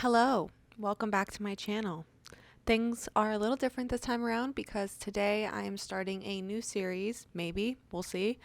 Hello, welcome back to my channel. Things are a little different this time around because today I am starting a new series, maybe, we'll see,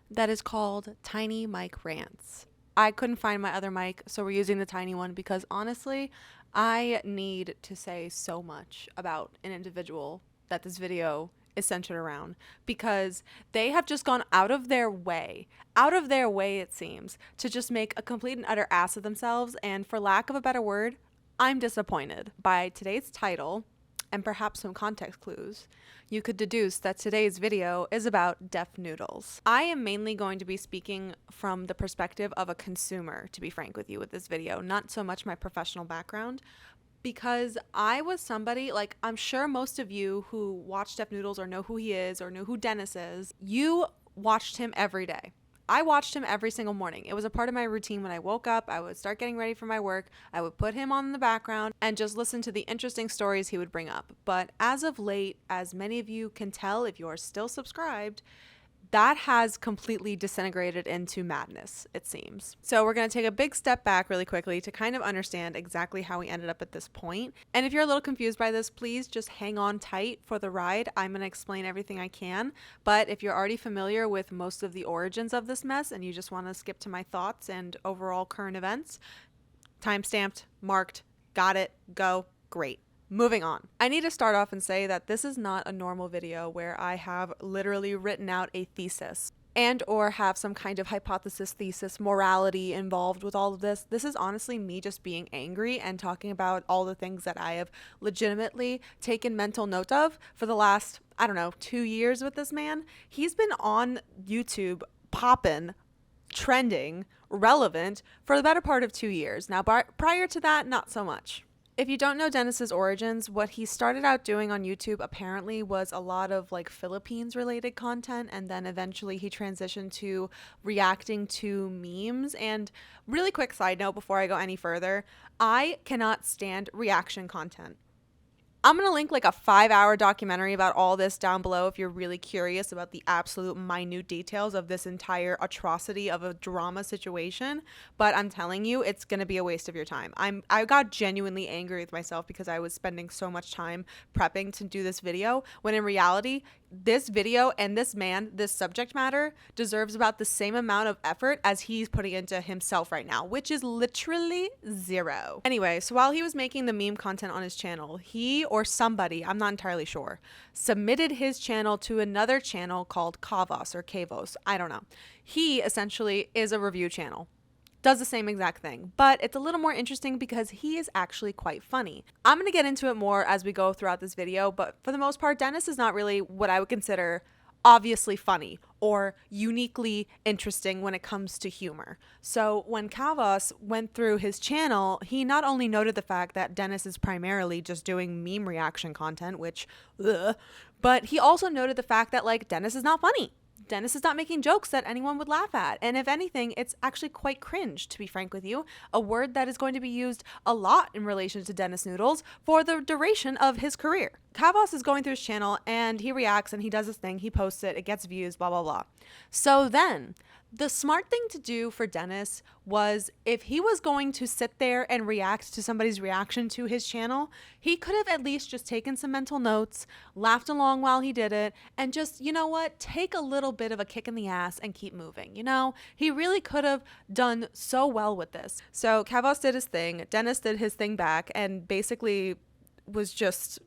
that is called Tiny Mic Rants. I couldn't find my other mic, so we're using the tiny one because honestly, I need to say so much about an individual that this video is centered around because they have just gone out of their way it seems, to just make a complete and utter ass of themselves, and for lack of a better word, I'm disappointed. By today's title, and perhaps some context clues, you could deduce that today's video is about deaf noodles. I am mainly going to be speaking from the perspective of a consumer, to be frank with you with this video, not so much my professional background, because I was somebody, like I'm sure most of you who watch Deaf Noodles or know who he is or know who Dennis is, you watched him every day. I watched him every single morning. It was a part of my routine when I woke up. I would start getting ready for my work. I would put him on in the background and just listen to the interesting stories he would bring up. But as of late, as many of you can tell if you are still subscribed, that has completely disintegrated into madness, it seems. So we're going to take a big step back really quickly to kind of understand exactly how we ended up at this point. And if you're a little confused by this, please just hang on tight for the ride. I'm going to explain everything I can. But if you're already familiar with most of the origins of this mess and you just want to skip to my thoughts and overall current events, timestamped, marked, got it, go, great. Moving on. I need to start off and say that this is not a normal video where I have literally written out a thesis and or have some kind of hypothesis, thesis, morality involved with all of this. This is honestly me just being angry and talking about all the things that I have legitimately taken mental note of for the last, 2 years with this man. He's been on YouTube poppin', trending, relevant for the better part of 2 years. Now, prior to that, not so much. If you don't know Dennis's origins, what he started out doing on YouTube apparently was a lot of like Philippines related content, and then eventually he transitioned to reacting to memes. And really quick side note before I go any further, I cannot stand reaction content. I'm going to link like a 5-hour documentary about all this down below if you're really curious about the absolute minute details of this entire atrocity of a drama situation. But I'm telling you, it's going to be a waste of your time. I got genuinely angry with myself because I was spending so much time prepping to do this video, when in reality, this video and this man, this subject matter, deserves about the same amount of effort as he's putting into himself right now, which is literally zero. Anyway, so while he was making the meme content on his channel, he or somebody, I'm not entirely sure, submitted his channel to another channel called Kavos or Kavos. I don't know. He essentially is a review channel. Does the same exact thing, but it's a little more interesting because he is actually quite funny. I'm going to get into it more as we go throughout this video, but for the most part, Dennis is not really what I would consider obviously funny or uniquely interesting when it comes to humor. So when Kavos went through his channel, he not only noted the fact that Dennis is primarily just doing meme reaction content, which, but he also noted the fact that like Dennis is not funny. Dennis is not making jokes that anyone would laugh at. And if anything, it's actually quite cringe, to be frank with you. A word that is going to be used a lot in relation to Dennis Noodles for the duration of his career. Kavos is going through his channel and he reacts and he does his thing. He posts it. It gets views, blah, blah, blah. So then the smart thing to do for Dennis was, if he was going to sit there and react to somebody's reaction to his channel, he could have at least just taken some mental notes, laughed along while he did it, and just, you know what, take a little bit of a kick in the ass and keep moving. You know, he really could have done so well with this. So Kavos did his thing, Dennis did his thing back, and basically was just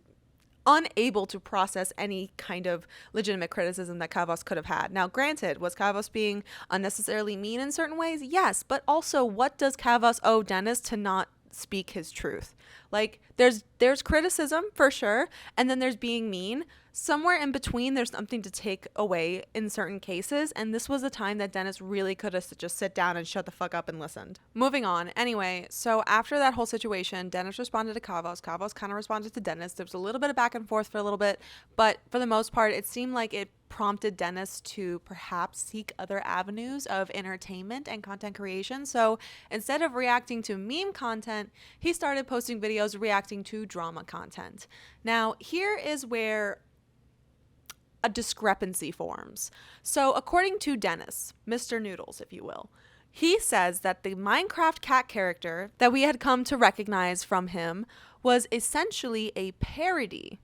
unable to process any kind of legitimate criticism that Kavos could have had. Now, granted, was Kavos being unnecessarily mean in certain ways? Yes, but also, what does Kavos owe Dennis to not speak his truth? Like, there's criticism for sure, and then there's being mean. Somewhere in between, there's something to take away in certain cases, and this was the time that Dennis really could have just sit down and shut the fuck up and listened. Moving on. Anyway, so after that whole situation, Dennis responded to Kavos. Kavos kind of responded to Dennis. There was a little bit of back and forth for a little bit, but for the most part, it seemed like it prompted Dennis to perhaps seek other avenues of entertainment and content creation. So instead of reacting to meme content, he started posting videos reacting to drama content. Now, here is where a discrepancy forms. So according to Dennis, Mr. Noodles, if you will, He says that the Minecraft cat character that we had come to recognize from him was essentially a parody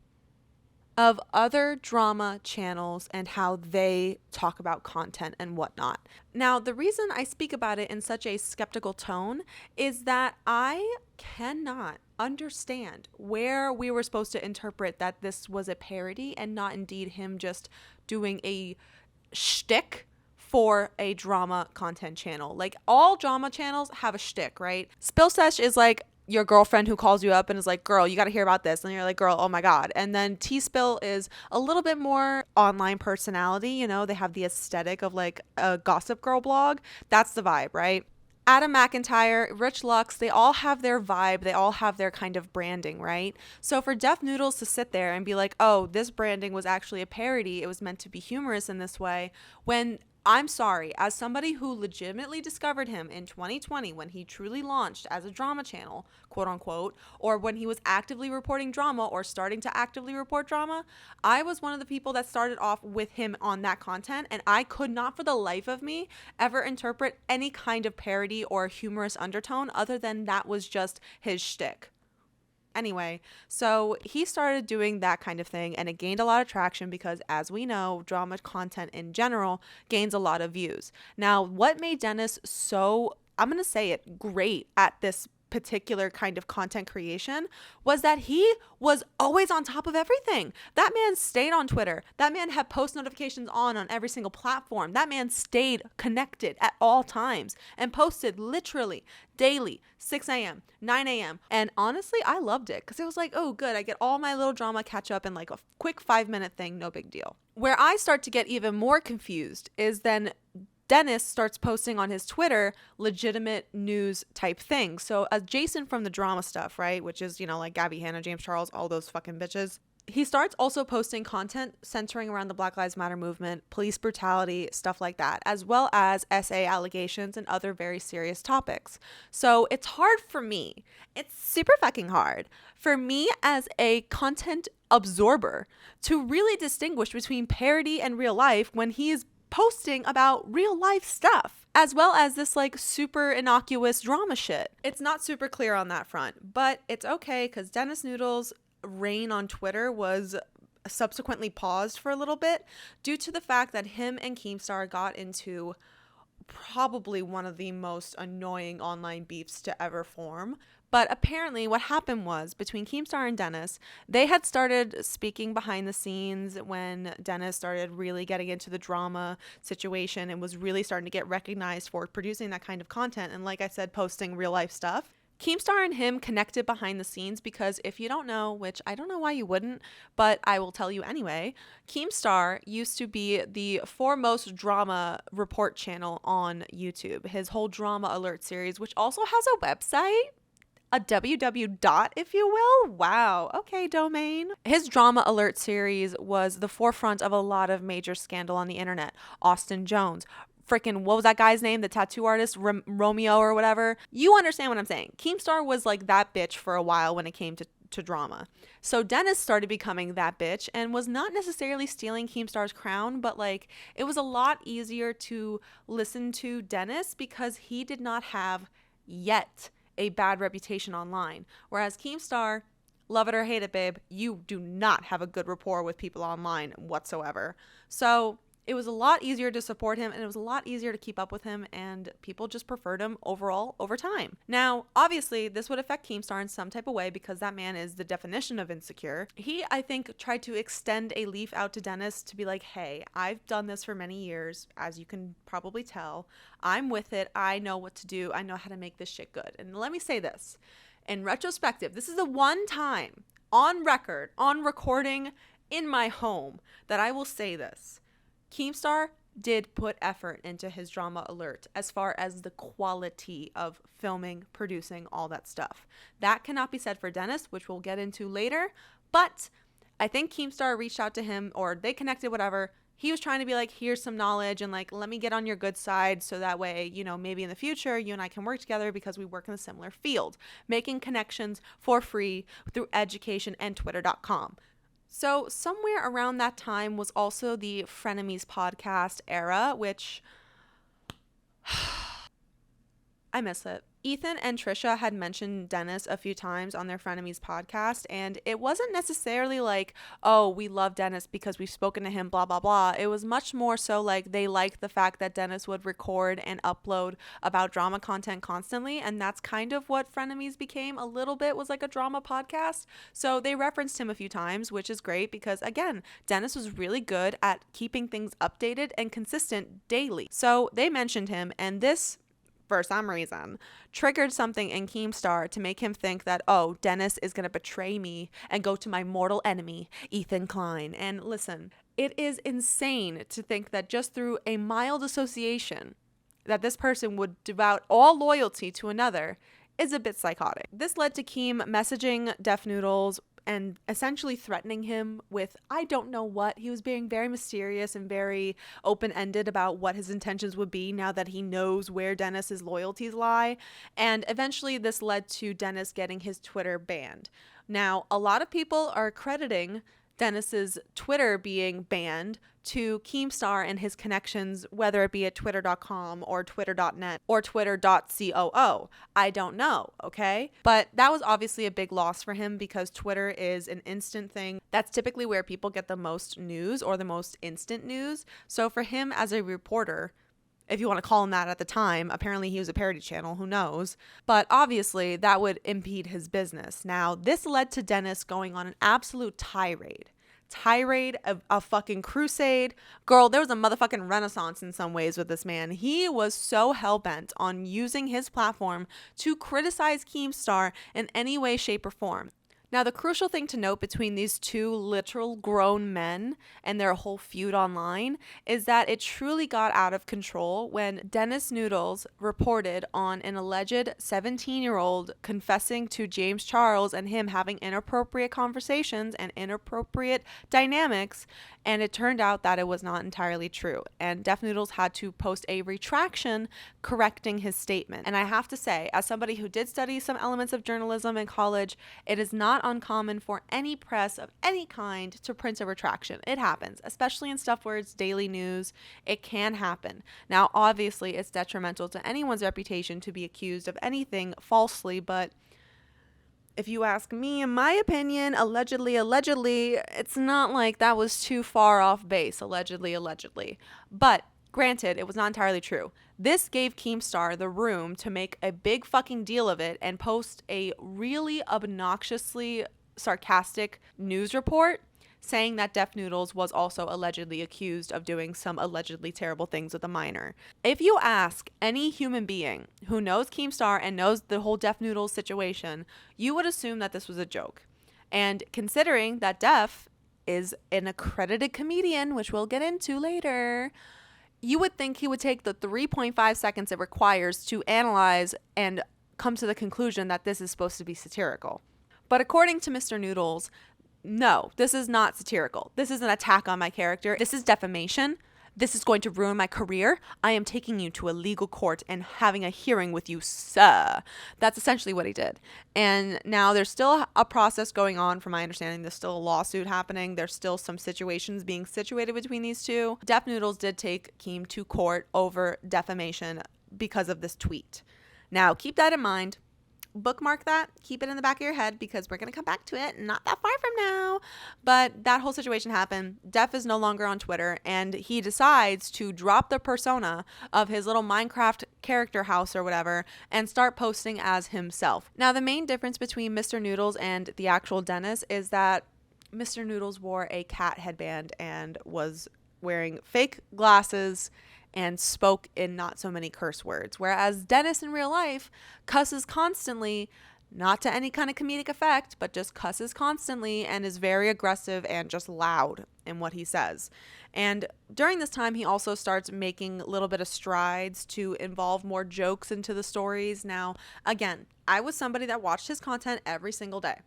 of other drama channels and how they talk about content and whatnot. Now, the reason I speak about it in such a skeptical tone is that I cannot understand where we were supposed to interpret that this was a parody and not indeed him just doing a shtick for a drama content channel. Like, all drama channels have a shtick, right? Spill Sesh is like your girlfriend who calls you up and is like, girl, you got to hear about this. And you're like, girl, oh my God. And then T-Spill is a little bit more online personality. You know, they have the aesthetic of like a Gossip Girl blog. That's the vibe, right? Adam McIntyre, Rich Lux, they all have their vibe. They all have their kind of branding, right? So for Deaf Noodles to sit there and be like, oh, this branding was actually a parody, it was meant to be humorous in this way, when I'm sorry, as somebody who legitimately discovered him in 2020 when he truly launched as a drama channel, quote unquote, or when he was actively reporting drama or starting to actively report drama, I was one of the people that started off with him on that content, and I could not for the life of me ever interpret any kind of parody or humorous undertone other than that was just his shtick. Anyway, so he started doing that kind of thing, and it gained a lot of traction because, as we know, drama content in general gains a lot of views. Now, what made Dennis so, I'm going to say it, great at this particular kind of content creation was that he was always on top of everything. That man stayed on Twitter. That man had post notifications on every single platform. That man stayed connected at all times and posted literally daily, 6 a.m., 9 a.m. And honestly, I loved it because it was like, oh, good. I get all my little drama catch up in like a quick 5-minute thing. No big deal. Where I start to get even more confused is then Dennis starts posting on his Twitter legitimate news type things. So Jason from the drama stuff, right? Which is, you know, like Gabby Hanna, James Charles, all those fucking bitches. He starts also posting content centering around the Black Lives Matter movement, police brutality, stuff like that, as well as SA allegations and other very serious topics. So it's hard for me. It's super fucking hard for me as a content absorber to really distinguish between parody and real life when he is posting about real life stuff, as well as this like super innocuous drama shit. It's not super clear on that front, but it's okay because Dennis Noodles' reign on Twitter was subsequently paused for a little bit due to the fact that him and Keemstar got into probably one of the most annoying online beefs to ever form. But apparently what happened was between Keemstar and Dennis, they had started speaking behind the scenes when Dennis started really getting into the drama situation and was really starting to get recognized for producing that kind of content. And like I said, posting real life stuff. Keemstar and him connected behind the scenes because if you don't know, which I don't know why you wouldn't, but I will tell you anyway, Keemstar used to be the foremost drama report channel on YouTube. His whole drama alert series, which also has a website. A www dot, if you will. Wow. Okay, domain. His drama alert series was the forefront of a lot of major scandal on the internet. Austin Jones. Freaking, what was that guy's name? The tattoo artist, Romeo or whatever. You understand what I'm saying. Keemstar was like that bitch for a while when it came to drama. So Dennis started becoming that bitch and was not necessarily stealing Keemstar's crown, but like it was a lot easier to listen to Dennis because he did not have yet a bad reputation online. Whereas Keemstar, love it or hate it, babe, you do not have a good rapport with people online whatsoever. So it was a lot easier to support him and it was a lot easier to keep up with him, and people just preferred him overall over time. Now, obviously, this would affect Keemstar in some type of way because that man is the definition of insecure. He, I think, tried to extend a leaf out to Dennis to be like, hey, I've done this for many years, as you can probably tell. I'm with it. I know what to do. I know how to make this shit good. And let me say this. In retrospective, this is the one time on record, on recording in my home, that I will say this. Keemstar did put effort into his drama alert as far as the quality of filming, producing, all that stuff. That cannot be said for Dennis, which we'll get into later, but I think Keemstar reached out to him, or they connected, whatever. He was trying to be like, here's some knowledge and like, let me get on your good side so that way, you know, maybe in the future you and I can work together because we work in a similar field, making connections for free through education and twitter.com. So somewhere around that time was also the Frenemies podcast era, which I miss it. Ethan and Trisha had mentioned Dennis a few times on their Frenemies podcast, and it wasn't necessarily like, oh, we love Dennis because we've spoken to him, blah, blah, blah. It was much more so like they liked the fact that Dennis would record and upload about drama content constantly, and that's kind of what Frenemies became a little bit, was like a drama podcast. So they referenced him a few times, which is great because, again, Dennis was really good at keeping things updated and consistent daily. So they mentioned him, and this, for some reason, triggered something in Keemstar to make him think that, oh, Dennis is going to betray me and go to my mortal enemy, Ethan Klein. And listen, it is insane to think that just through a mild association that this person would devote all loyalty to another is a bit psychotic. This led to Keem messaging Def Noodles and essentially threatening him with I don't know what. He was being very mysterious and very open-ended about what his intentions would be now that he knows where Dennis's loyalties lie. And eventually this led to Dennis getting his Twitter banned. Now, a lot of people are crediting Dennis's Twitter being banned to Keemstar and his connections, whether it be at twitter.com or twitter.net or twitter.coo. I don't know, okay? But that was obviously a big loss for him because Twitter is an instant thing. That's typically where people get the most news or the most instant news. So for him as a reporter, if you want to call him that at the time, apparently he was a parody channel, who knows? But obviously that would impede his business. Now, this led to Dennis going on an absolute tirade, a fucking crusade. Girl, there was a motherfucking renaissance in some ways with this man. He was so hell-bent on using his platform to criticize Keemstar in any way, shape, or form. Now, the crucial thing to note between these two literal grown men and their whole feud online is that it truly got out of control when Dennis Noodles reported on an alleged 17-year-old confessing to James Charles and him having inappropriate conversations and inappropriate dynamics, and it turned out that it was not entirely true. And Def Noodles had to post a retraction correcting his statement. And I have to say, as somebody who did study some elements of journalism in college, it is not uncommon for any press of any kind to print a retraction. It happens, especially in stuff where it's daily news. It can happen. Now, obviously, it's detrimental to anyone's reputation to be accused of anything falsely, but if you ask me, in my opinion, allegedly, it's not like that was too far off base, allegedly. But granted, it was not entirely true. This gave Keemstar the room to make a big fucking deal of it and post a really obnoxiously sarcastic news report saying that Def Noodles was also allegedly accused of doing some allegedly terrible things with a minor. If you ask any human being who knows Keemstar and knows the whole Def Noodles situation, you would assume that this was a joke. And considering that Def is an accredited comedian, which we'll get into later, you would think he would take the 3.5 seconds it requires to analyze and come to the conclusion that this is supposed to be satirical. But according to Mr. Noodles, no, this is not satirical. This is an attack on my character. This is defamation. This is going to ruin my career. I am taking you to a legal court and having a hearing with you, sir. That's essentially what he did. And now there's still a process going on. From my understanding, there's still a lawsuit happening. There's still some situations being situated between these two. Def Noodles did take Keem to court over defamation because of this tweet. Now, keep that in mind. Bookmark that, keep it in the back of your head because we're going to come back to it not that far from now. But that whole situation happened. Def is no longer on Twitter and he decides to drop the persona of his little Minecraft character house or whatever and start posting as himself. Now, the main difference between Mr. Noodles and the actual Dennis is that Mr. Noodles wore a cat headband and was wearing fake glasses and spoke in not so many curse words. Whereas Dennis in real life cusses constantly, not to any kind of comedic effect, but just cusses constantly and is very aggressive and just loud in what he says. And during this time, he also starts making a little bit of strides to involve more jokes into the stories. Now, again, I was somebody that watched his content every single day.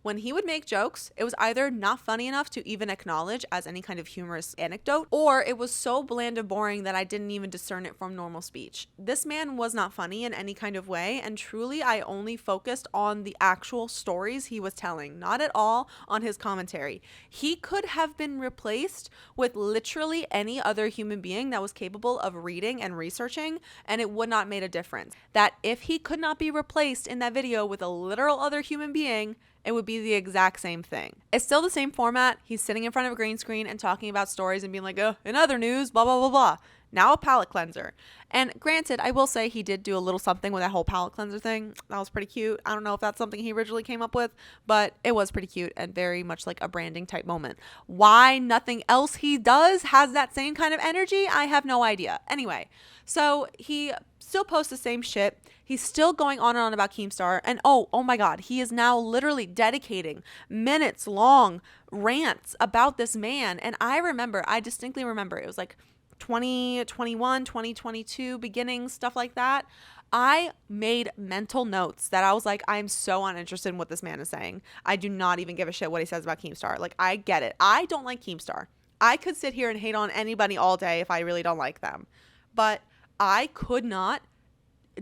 When he would make jokes, it was either not funny enough to even acknowledge as any kind of humorous anecdote, or it was so bland and boring that I didn't even discern it from normal speech. This man was not funny in any kind of way, and truly I only focused on the actual stories he was telling, not at all on his commentary. He could have been replaced with literally any other human being that was capable of reading and researching, and it would not made a difference. That if he could not be replaced in that video with a literal other human being, it would be the exact same thing. It's still the same format. He's sitting in front of a green screen and talking about stories and being like, oh, in other news, blah, blah, blah, blah. Now a palate cleanser. And granted, I will say he did do a little something with that whole palate cleanser thing. That was pretty cute. I don't know if that's something he originally came up with, but it was pretty cute and very much like a branding type moment. Why nothing else he does has that same kind of energy, I have no idea. Anyway, so he still posts the same shit. He's still going on and on about Keemstar. And oh my God, he is now literally dedicating minutes long rants about this man. And I distinctly remember, it was like 2021, 2022 beginning, stuff like that. I made mental notes that I was like, I'm so uninterested in what this man is saying. I do not even give a shit what he says about Keemstar. Like, I get it. I don't like Keemstar. I could sit here and hate on anybody all day if I really don't like them. But I could not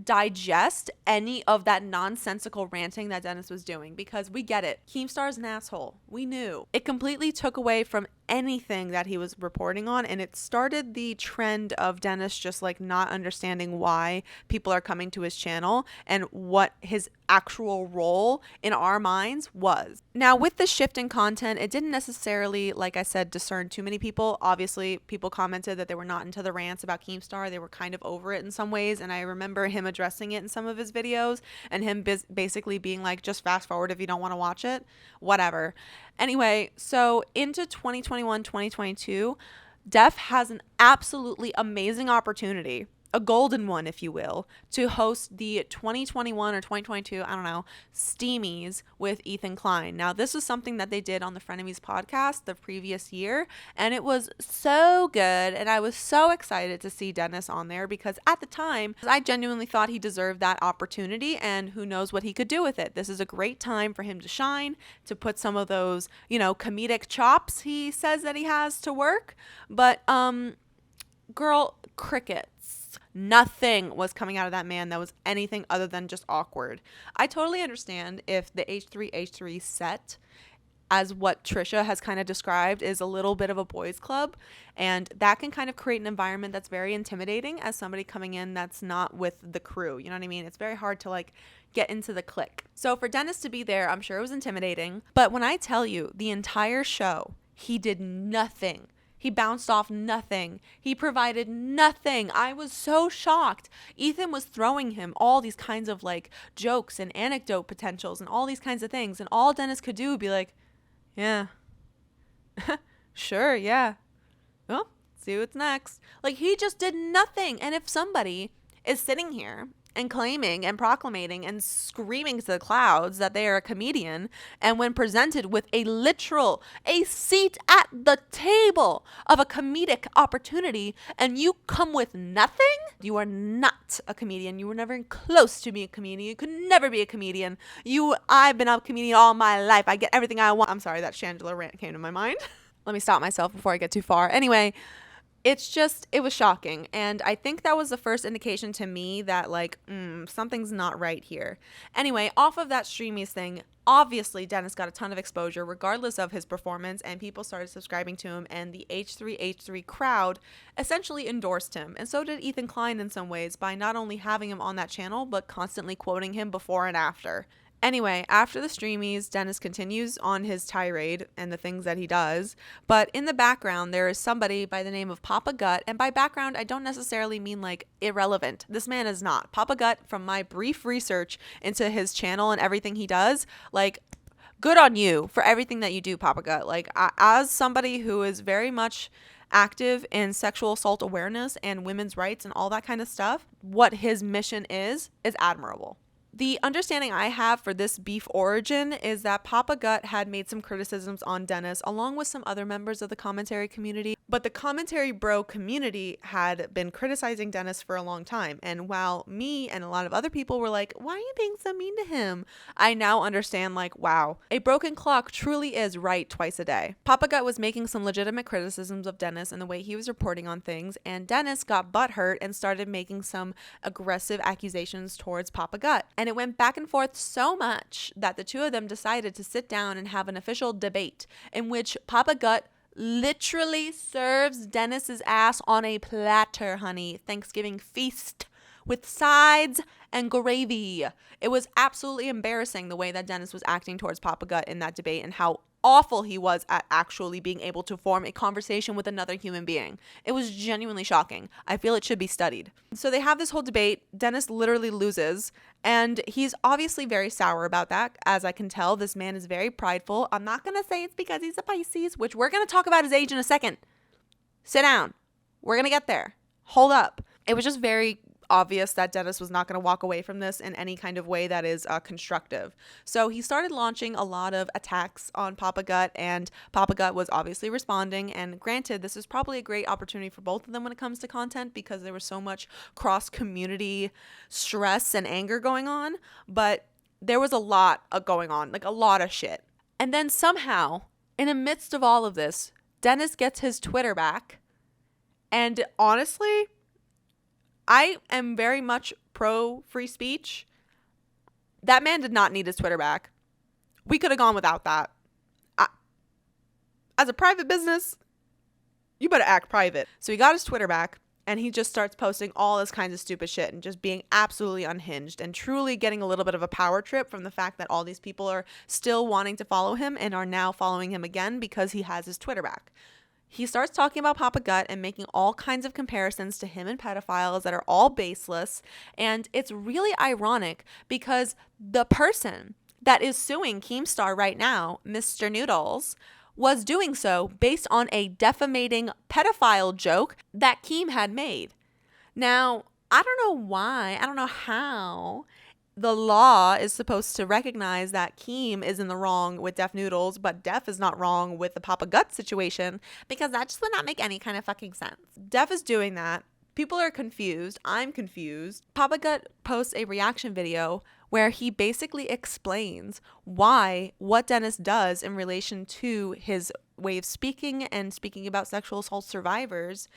digest any of that nonsensical ranting that Dennis was doing, because we get it. Keemstar's an asshole. We knew. It completely took away from anything that he was reporting on, and it started the trend of Dennis just like not understanding why people are coming to his channel and what his actual role in our minds was. Now, with the shift in content, it didn't necessarily, like I said, discern too many people. Obviously, people commented that they were not into the rants about Keemstar. They were kind of over it in some ways, and I remember him addressing it in some of his videos and him basically being like, just fast forward if you don't want to watch it, whatever. Anyway, so into 2021, 2022, Def has an absolutely amazing opportunity, a golden one, if you will, to host the 2021 or 2022, I don't know, Steamies with Ethan Klein. Now, this was something that they did on the Frenemies podcast the previous year, and it was so good, and I was so excited to see Dennis on there, because at the time, I genuinely thought he deserved that opportunity, and who knows what he could do with it. This is a great time for him to shine, to put some of those, comedic chops he says that he has to work, but, girl, crickets. Nothing was coming out of that man that was anything other than just awkward. I totally understand if the H3H3 set, as what Trisha has kind of described, is a little bit of a boys club, and that can kind of create an environment that's very intimidating as somebody coming in that's not with the crew. You know what I mean? It's very hard to like get into the clique. So for Dennis to be there, I'm sure it was intimidating. But when I tell you the entire show, he did nothing. He bounced off nothing. He provided nothing. I was so shocked. Ethan was throwing him all these kinds of like jokes and anecdote potentials and all these kinds of things. And all Dennis could do would be like, yeah, sure, yeah. Well, see what's next. Like, he just did nothing. And if somebody is sitting here and claiming and proclaiming and screaming to the clouds that they are a comedian, and when presented with a seat at the table of a comedic opportunity, and you come with nothing, you are not a comedian. You were never close to being a comedian. You could never be a comedian. I've been a comedian all my life. I get everything I want. I'm sorry, that Chandler rant came to my mind. Let me stop myself before I get too far. Anyway, it was shocking. And I think that was the first indication to me that like, something's not right here. Anyway, off of that Streamies thing, obviously Dennis got a ton of exposure regardless of his performance, and people started subscribing to him, and the H3H3 crowd essentially endorsed him. And so did Ethan Klein in some ways, by not only having him on that channel, but constantly quoting him before and after. Anyway, after the Streamies, Dennis continues on his tirade and the things that he does, but in the background there is somebody by the name of Papa Gut, and by background I don't necessarily mean like irrelevant. This man is not. Papa Gut, from my brief research into his channel and everything he does, like, good on you for everything that you do, Papa Gut. Like, as somebody who is very much active in sexual assault awareness and women's rights and all that kind of stuff, what his mission is admirable. The understanding I have for this beef origin is that Papa Gut had made some criticisms on Dennis along with some other members of the commentary community But the commentary bro community had been criticizing Dennis for a long time. And while me and a lot of other people were like, why are you being so mean to him? I now understand, like, wow, a broken clock truly is right twice a day. Papa Gut was making some legitimate criticisms of Dennis and the way he was reporting on things. And Dennis got butthurt and started making some aggressive accusations towards Papa Gut. And it went back and forth so much that the two of them decided to sit down and have an official debate in which Papa Gut literally serves Dennis's ass on a platter, honey. Thanksgiving feast with sides and gravy. It was absolutely embarrassing the way that Dennis was acting towards Papa Gut in that debate and how awful he was at actually being able to form a conversation with another human being. It was genuinely shocking. I feel it should be studied. So they have this whole debate. Dennis literally loses, and he's obviously very sour about that. As I can tell, this man is very prideful. I'm not going to say it's because he's a Pisces, which we're going to talk about his age in a second. Sit down. We're going to get there. Hold up. It was just very obvious that Dennis was not going to walk away from this in any kind of way that is constructive. So he started launching a lot of attacks on Papa Gut, and Papa Gut was obviously responding. And granted, this is probably a great opportunity for both of them when it comes to content because there was so much cross-community stress and anger going on, but there was a lot going on, like a lot of shit. And then somehow, in the midst of all of this, Dennis gets his Twitter back. And honestly, I am very much pro free speech. That man did not need his Twitter back. We could have gone without that. As a private business, you better act private. So he got his Twitter back, and he just starts posting all this kinds of stupid shit and just being absolutely unhinged and truly getting a little bit of a power trip from the fact that all these people are still wanting to follow him and are now following him again because he has his Twitter back. He starts talking about Papa Gut and making all kinds of comparisons to him and pedophiles that are all baseless. And it's really ironic because the person that is suing Keemstar right now, Mr. Noodles, was doing so based on a defamating pedophile joke that Keem had made. Now, I don't know why, I don't know how the law is supposed to recognize that Keem is in the wrong with Def Noodles, but Def is not wrong with the Papa Gut situation, because that just would not make any kind of fucking sense. Def is doing that. People are confused. I'm confused. Papa Gut posts a reaction video where he basically explains why what Dennis does in relation to his way of speaking and speaking about sexual assault survivors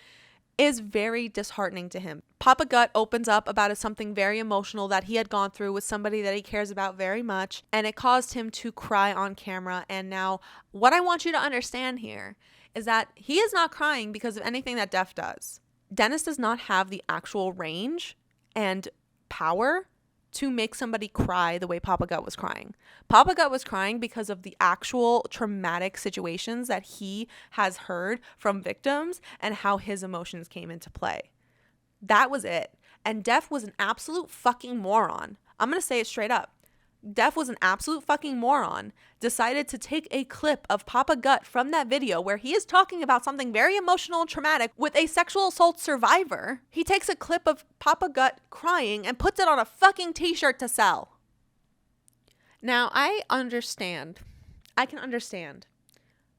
is very disheartening to him. Papa Gut opens up about something very emotional that he had gone through with somebody that he cares about very much, and it caused him to cry on camera. And now what I want you to understand here is that he is not crying because of anything that Def does. Dennis does not have the actual range and power to make somebody cry the way Papa Gut was crying. Papa Gut was crying because of the actual traumatic situations that he has heard from victims and how his emotions came into play. That was it. And Def was an absolute fucking moron. I'm going to say it straight up. Def was an absolute fucking moron, decided to take a clip of Papa Gut from that video where he is talking about something very emotional and traumatic with a sexual assault survivor. He takes a clip of Papa Gut crying and puts it on a fucking t-shirt to sell. Now, I can understand.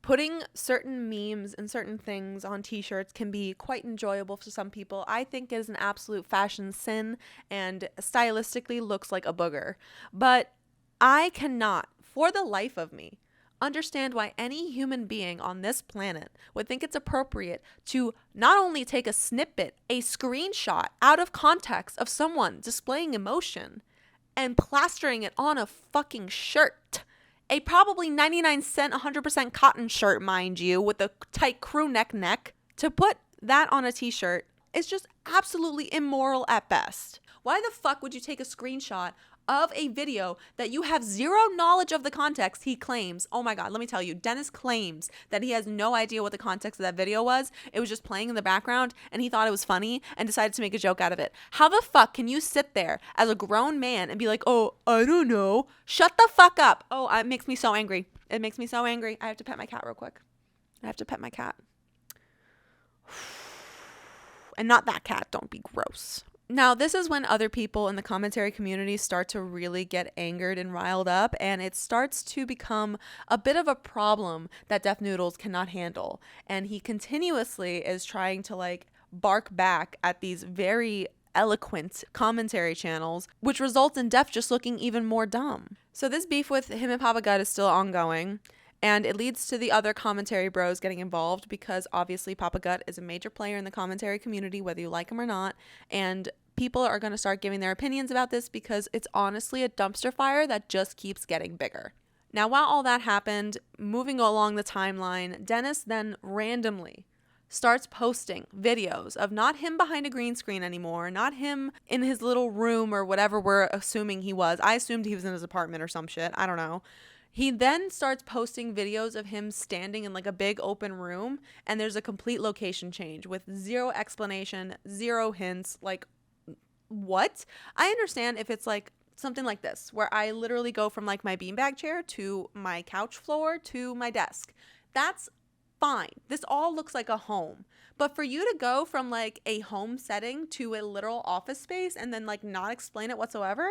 Putting certain memes and certain things on t-shirts can be quite enjoyable for some people. I think it is an absolute fashion sin and stylistically looks like a booger. But I cannot, for the life of me, understand why any human being on this planet would think it's appropriate to not only take a snippet, a screenshot out of context of someone displaying emotion and plastering it on a fucking shirt. A probably 99-cent, 100% cotton shirt, mind you, with a tight crew neck. To put that on a t-shirt is just absolutely immoral at best. Why the fuck would you take a screenshot of a video that you have zero knowledge of the context? He claims, oh my God, let me tell you, Dennis claims that he has no idea what the context of that video was. It was just playing in the background and he thought it was funny and decided to make a joke out of it. How the fuck can you sit there as a grown man and be like, oh, I don't know. Shut the fuck up. Oh, it makes me so angry. It makes me so angry. I have to pet my cat real quick. I have to pet my cat. And not that cat. Don't be gross. Now, this is when other people in the commentary community start to really get angered and riled up, and it starts to become a bit of a problem that Deaf Noodles cannot handle. And he continuously is trying to like bark back at these very eloquent commentary channels, which results in Def just looking even more dumb. So this beef with him and Papa Gut is still ongoing. And it leads to the other commentary bros getting involved because obviously Papa Gut is a major player in the commentary community, whether you like him or not. And people are going to start giving their opinions about this because it's honestly a dumpster fire that just keeps getting bigger. Now, while all that happened, moving along the timeline, Dennis then randomly starts posting videos of not him behind a green screen anymore, not him in his little room or whatever we're assuming he was. I assumed he was in his apartment or some shit. I don't know. He then starts posting videos of him standing in like a big open room, and there's a complete location change with zero explanation, zero hints. Like, what? I understand if it's like something like this, where I literally go from like my beanbag chair to my couch floor to my desk. That's fine. This all looks like a home. But for you to go from like a home setting to a literal office space and then like not explain it whatsoever,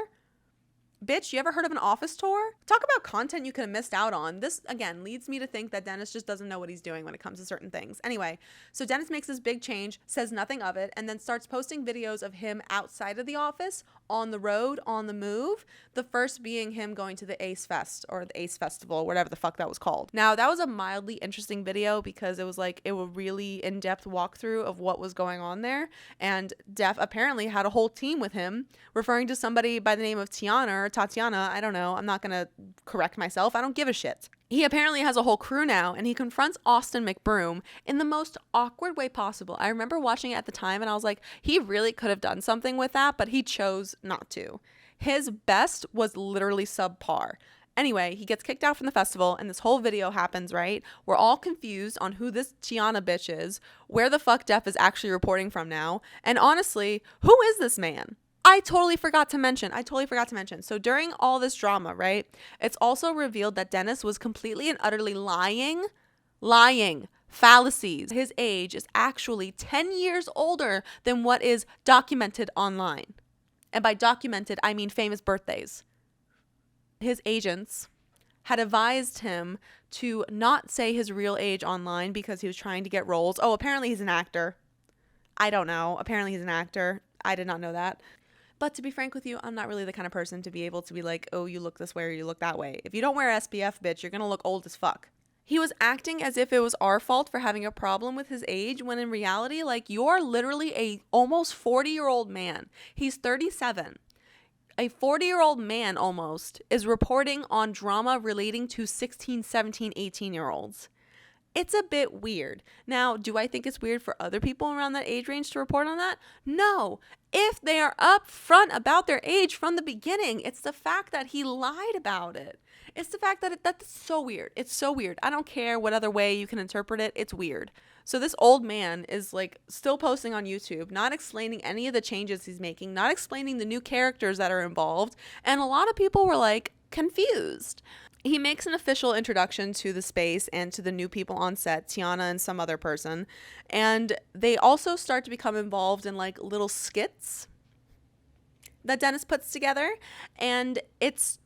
bitch, you ever heard of an office tour? Talk about content you could have missed out on. This, again, leads me to think that Dennis just doesn't know what he's doing when it comes to certain things. Anyway, so Dennis makes this big change, says nothing of it, and then starts posting videos of him outside of the office, on the road, on the move. The first being him going to the Ace Fest or the Ace Festival, whatever the fuck that was called. Now, that was a mildly interesting video because it was like a really in-depth walkthrough of what was going on there. And Def apparently had a whole team with him, referring to somebody by the name of Tiana or Tatiana. I don't know. I'm not going to correct myself. I don't give a shit. He apparently has a whole crew now, and he confronts Austin McBroom in the most awkward way possible. I remember watching it at the time, and I was like, he really could have done something with that, but he chose not to. His best was literally subpar. Anyway, he gets kicked out from the festival, and this whole video happens, right? We're all confused on who this Tiana bitch is, where the fuck Def is actually reporting from now, and honestly, who is this man? I totally forgot to mention. So during all this drama, right, it's also revealed that Dennis was completely and utterly lying, fallacies. His age is actually 10 years older than what is documented online. And by documented, I mean famous birthdays. His agents had advised him to not say his real age online because he was trying to get roles. Oh, apparently he's an actor. I don't know. Apparently he's an actor. I did not know that. But to be frank with you, I'm not really the kind of person to be able to be like, oh, you look this way or you look that way. If you don't wear SPF, bitch, you're going to look old as fuck. He was acting as if it was our fault for having a problem with his age, when in reality, like, you're literally a almost 40-year-old man. He's 37. A 40-year-old man almost is reporting on drama relating to 16, 17, 18-year-olds. It's a bit weird. Now, do I think it's weird for other people around that age range to report on that? No. If they are upfront about their age from the beginning, it's the fact that he lied about it. It's the fact that that's so weird. It's so weird. I don't care what other way you can interpret it. It's weird. So this old man is like still posting on YouTube, not explaining any of the changes he's making, not explaining the new characters that are involved. And a lot of people were like confused. He makes an official introduction to the space and to the new people on set, Tiana and some other person. And they also start to become involved in like little skits that Dennis puts together. And it's,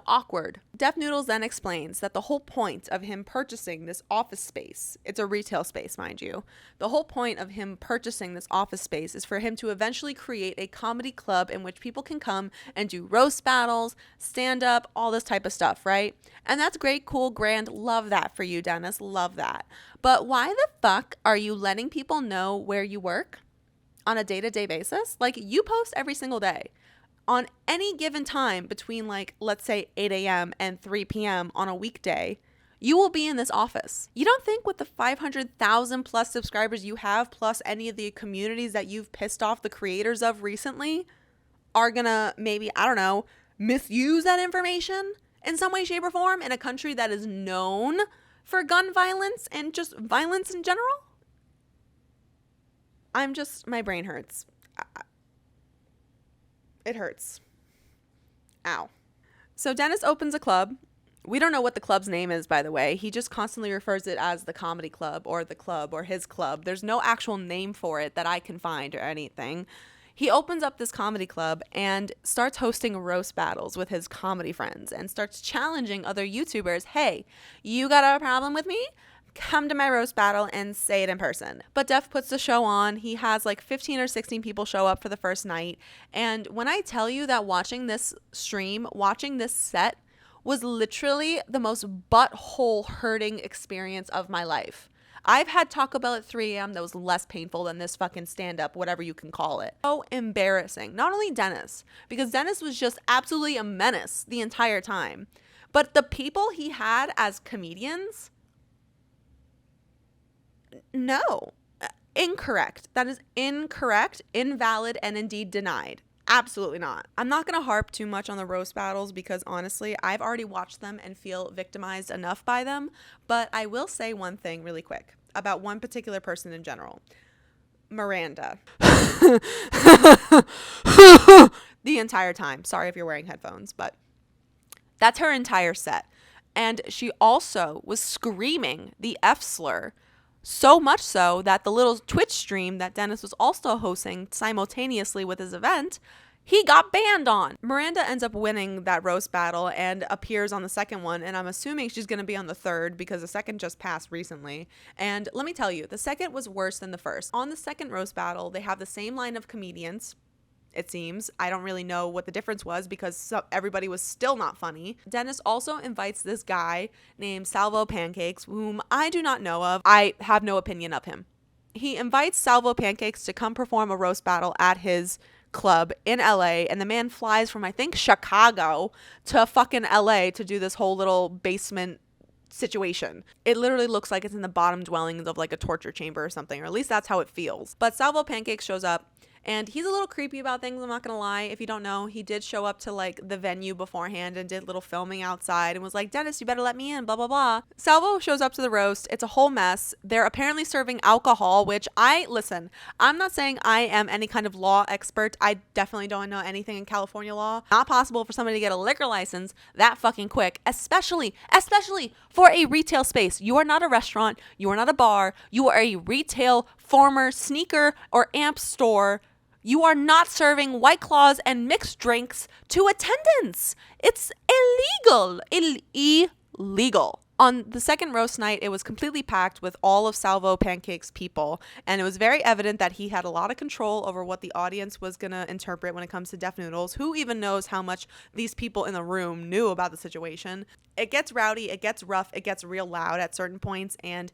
awkward. Deaf Noodles then explains that the whole point of him purchasing this office space, it's a retail space, mind you. The whole point of him purchasing this office space is for him to eventually create a comedy club in which people can come and do roast battles, stand up, all this type of stuff, right? And that's great, cool, grand. Love that for you, Dennis. Love that. But why the fuck are you letting people know where you work on a day-to-day basis? Like, you post every single day. On any given time between, like, let's say 8 a.m. and 3 p.m. on a weekday, you will be in this office. You don't think with the 500,000 plus subscribers you have, plus any of the communities that you've pissed off the creators of recently, are gonna maybe, I don't know, misuse that information in some way, shape, or form in a country that is known for gun violence and just violence in general? My brain hurts. It hurts. Ow. So Dennis opens a club. We don't know what the club's name is, by the way. He just constantly refers it as the comedy club or the club or his club. There's no actual name for it that I can find or anything. He opens up this comedy club and starts hosting roast battles with his comedy friends and starts challenging other YouTubers. Hey, you got a problem with me? Come to my roast battle and say it in person. But Def puts the show on. He has like 15 or 16 people show up for the first night. And when I tell you that watching this stream, watching this set was literally the most butthole hurting experience of my life. I've had Taco Bell at 3 a.m. that was less painful than this fucking stand-up, whatever you can call it. So embarrassing. Not only Dennis, because Dennis was just absolutely a menace the entire time, but the people he had as comedians, no. Incorrect. That is incorrect, invalid, and indeed denied. Absolutely not. I'm not going to harp too much on the roast battles because honestly, I've already watched them and feel victimized enough by them. But I will say one thing really quick about one particular person in general. Miranda. The entire time. Sorry if you're wearing headphones, but that's her entire set. And she also was screaming the F slur. So much so that the little Twitch stream that Dennis was also hosting simultaneously with his event, he got banned on. Miranda ends up winning that roast battle and appears on the second one, and I'm assuming she's going to be on the third because the second just passed recently. And let me tell you, the second was worse than the first. On the second roast battle, they have the same line of comedians. It seems. I don't really know what the difference was because everybody was still not funny. Dennis also invites this guy named Salvo Pancakes, whom I do not know of. I have no opinion of him. He invites Salvo Pancakes to come perform a roast battle at his club in LA, and the man flies from, I think, Chicago to fucking LA to do this whole little basement situation. It literally looks like it's in the bottom dwellings of like a torture chamber or something, or at least that's how it feels. But Salvo Pancakes shows up. And he's a little creepy about things, I'm not gonna lie. If you don't know, he did show up to like the venue beforehand and did little filming outside and was like, Dennis, you better let me in, blah, blah, blah. Salvo shows up to the roast. It's a whole mess. They're apparently serving alcohol, which listen, I'm not saying I am any kind of law expert. I definitely don't know anything in California law. Not possible for somebody to get a liquor license that fucking quick, especially for a retail space. You are not a restaurant. You are not a bar. You are a retail, former sneaker or amp store. You are not serving White Claws and mixed drinks to attendants. It's illegal. Illegal. On the second roast night, it was completely packed with all of Salvo Pancake's people, and it was very evident that he had a lot of control over what the audience was going to interpret when it comes to Deaf Noodles. Who even knows how much these people in the room knew about the situation? It gets rowdy, it gets rough, it gets real loud at certain points, and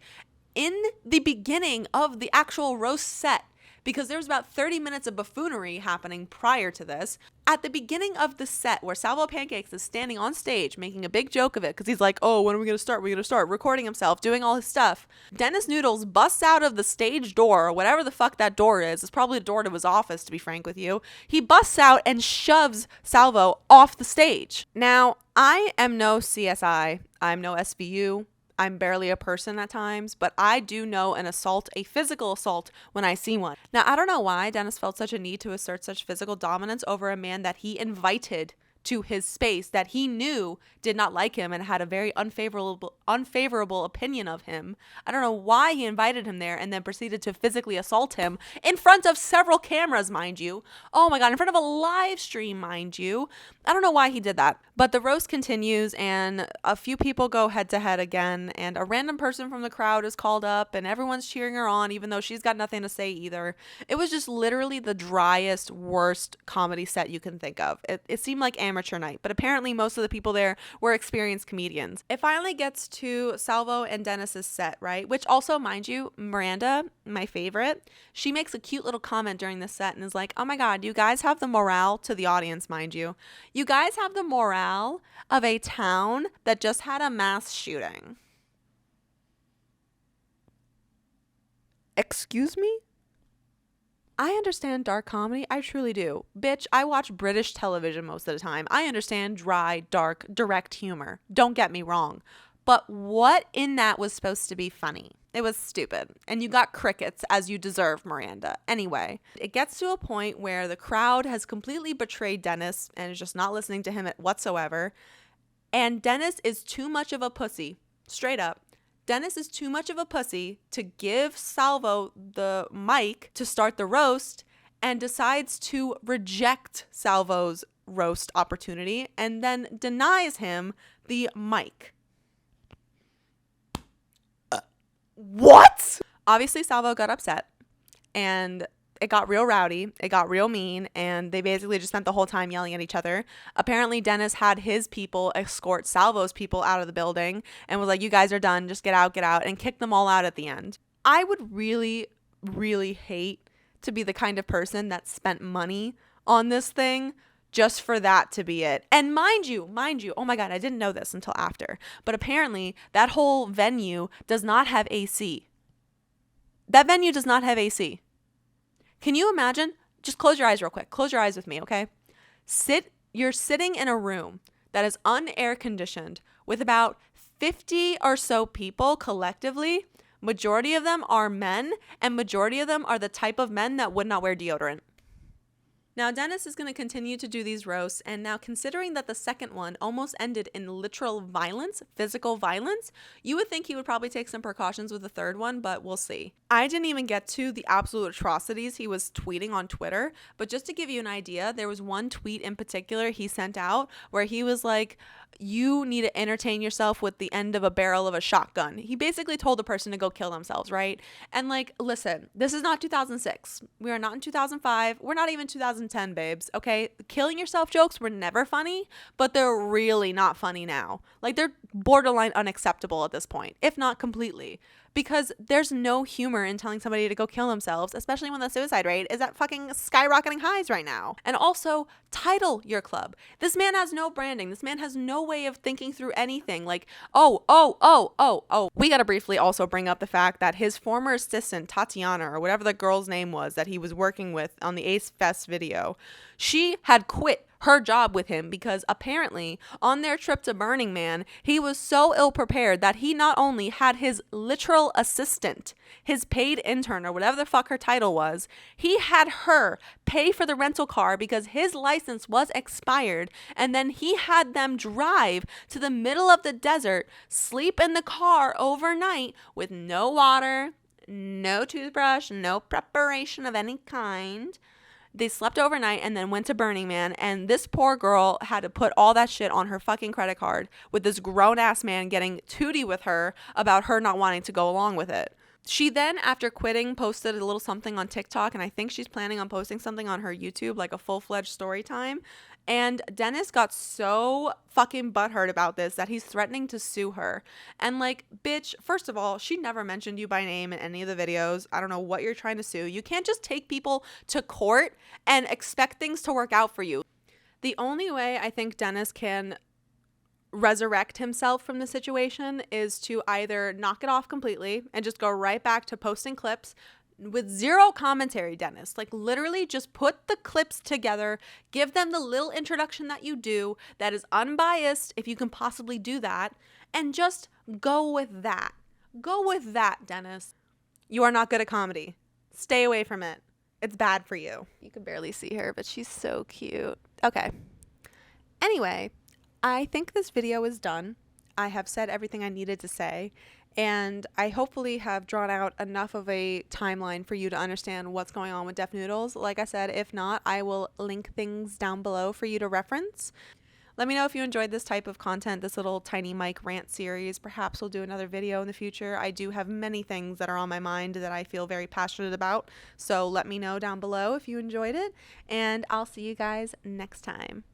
in the beginning of the actual roast set, because there was about 30 minutes of buffoonery happening prior to this. At the beginning of the set where Salvo Pancakes is standing on stage making a big joke of it because he's like, oh, when are we going to start? We're going to start recording himself, doing all his stuff. Dennis Noodles busts out of the stage door, or whatever the fuck that door is. It's probably the door to his office, to be frank with you. He busts out and shoves Salvo off the stage. Now, I am no CSI. I'm no SVU. I'm barely a person at times, but I do know an assault, a physical assault, when I see one. Now, I don't know why Dennis felt such a need to assert such physical dominance over a man that he invited to his space, that he knew did not like him and had a very unfavorable opinion of him. I don't know why he invited him there and then proceeded to physically assault him in front of several cameras, mind you. Oh my God, in front of a live stream, mind you. I don't know why he did that. But the roast continues and a few people go head to head again, and a random person from the crowd is called up and everyone's cheering her on even though she's got nothing to say either. It was just literally the driest, worst comedy set you can think of. It seemed like amateur night, but apparently most of the people there were experienced comedians. It finally gets to Salvo and Dennis's set, right? Which also, mind you, Miranda, my favorite, she makes a cute little comment during this set and is like, oh my God, you guys have the morale, to the audience, mind you. You guys have the morale of a town that just had a mass shooting. Excuse me? I understand dark comedy. I truly do. Bitch, I watch British television most of the time. I understand dry, dark, direct humor. Don't get me wrong. But what in that was supposed to be funny? It was stupid. And you got crickets, as you deserve, Miranda. Anyway, it gets to a point where the crowd has completely betrayed Dennis and is just not listening to him whatsoever. And Dennis is too much of a pussy. Straight up. Dennis is too much of a pussy to give Salvo the mic to start the roast and decides to reject Salvo's roast opportunity and then denies him the mic. What? Obviously, Salvo got upset and it got real rowdy. It got real mean, and they basically just spent the whole time yelling at each other. Apparently, Dennis had his people escort Salvo's people out of the building and was like, you guys are done. Just get out, and kicked them all out at the end. I would really, really hate to be the kind of person that spent money on this thing just for that to be it. And mind you, oh my God, I didn't know this until after, but apparently that whole venue does not have AC. That venue does not have AC. Can you imagine? Just close your eyes real quick. Close your eyes with me, okay? You're sitting in a room that is unair conditioned with about 50 or so people collectively. Majority of them are men, and majority of them are the type of men that would not wear deodorant. Now, Dennis is going to continue to do these roasts, and now considering that the second one almost ended in literal violence, physical violence, you would think he would probably take some precautions with the third one, but we'll see. I didn't even get to the absolute atrocities he was tweeting on Twitter, but just to give you an idea, there was one tweet in particular he sent out where he was like, you need to entertain yourself with the end of a barrel of a shotgun. He basically told the person to go kill themselves, right? And like, listen, this is not 2006. We are not in 2005. We're not even 2010, babes, okay? Killing yourself jokes were never funny, but they're really not funny now. Like, they're borderline unacceptable at this point, if not completely. Because there's no humor in telling somebody to go kill themselves, especially when the suicide rate is at fucking skyrocketing highs right now. And also, title your club. This man has no branding. This man has no way of thinking through anything. Like, oh. We gotta briefly also bring up the fact that his former assistant, Tatiana, or whatever the girl's name was that he was working with on the Ace Fest video, she had quit her job with him because apparently on their trip to Burning Man, he was so ill prepared that he not only had his literal assistant, his paid intern or whatever the fuck her title was, he had her pay for the rental car because his license was expired, and then he had them drive to the middle of the desert, sleep in the car overnight with no water, no toothbrush, no preparation of any kind. They slept overnight and then went to Burning Man, and this poor girl had to put all that shit on her fucking credit card with this grown-ass man getting tooty with her about her not wanting to go along with it. She then, after quitting, posted a little something on TikTok, and I think she's planning on posting something on her YouTube, like a full-fledged story time. And Dennis got so fucking butthurt about this that he's threatening to sue her. And like, bitch, first of all, she never mentioned you by name in any of the videos. I don't know what you're trying to sue. You can't just take people to court and expect things to work out for you. The only way I think Dennis can resurrect himself from the situation is to either knock it off completely and just go right back to posting clips with zero commentary, Dennis. Like, literally just put the clips together, give them the little introduction that you do that is unbiased, if you can possibly do that, and just go with that. Go with that, Dennis. You are not good at comedy. Stay away from it. It's bad for you. You can barely see her, but she's so cute. Okay. Anyway, I think this video is done. I have said everything I needed to say, and I hopefully have drawn out enough of a timeline for you to understand what's going on with Deaf Noodles. Like I said, if not, I will link things down below for you to reference. Let me know if you enjoyed this type of content, this little tiny mic rant series. Perhaps we'll do another video in the future. I do have many things that are on my mind that I feel very passionate about, so let me know down below if you enjoyed it, and I'll see you guys next time.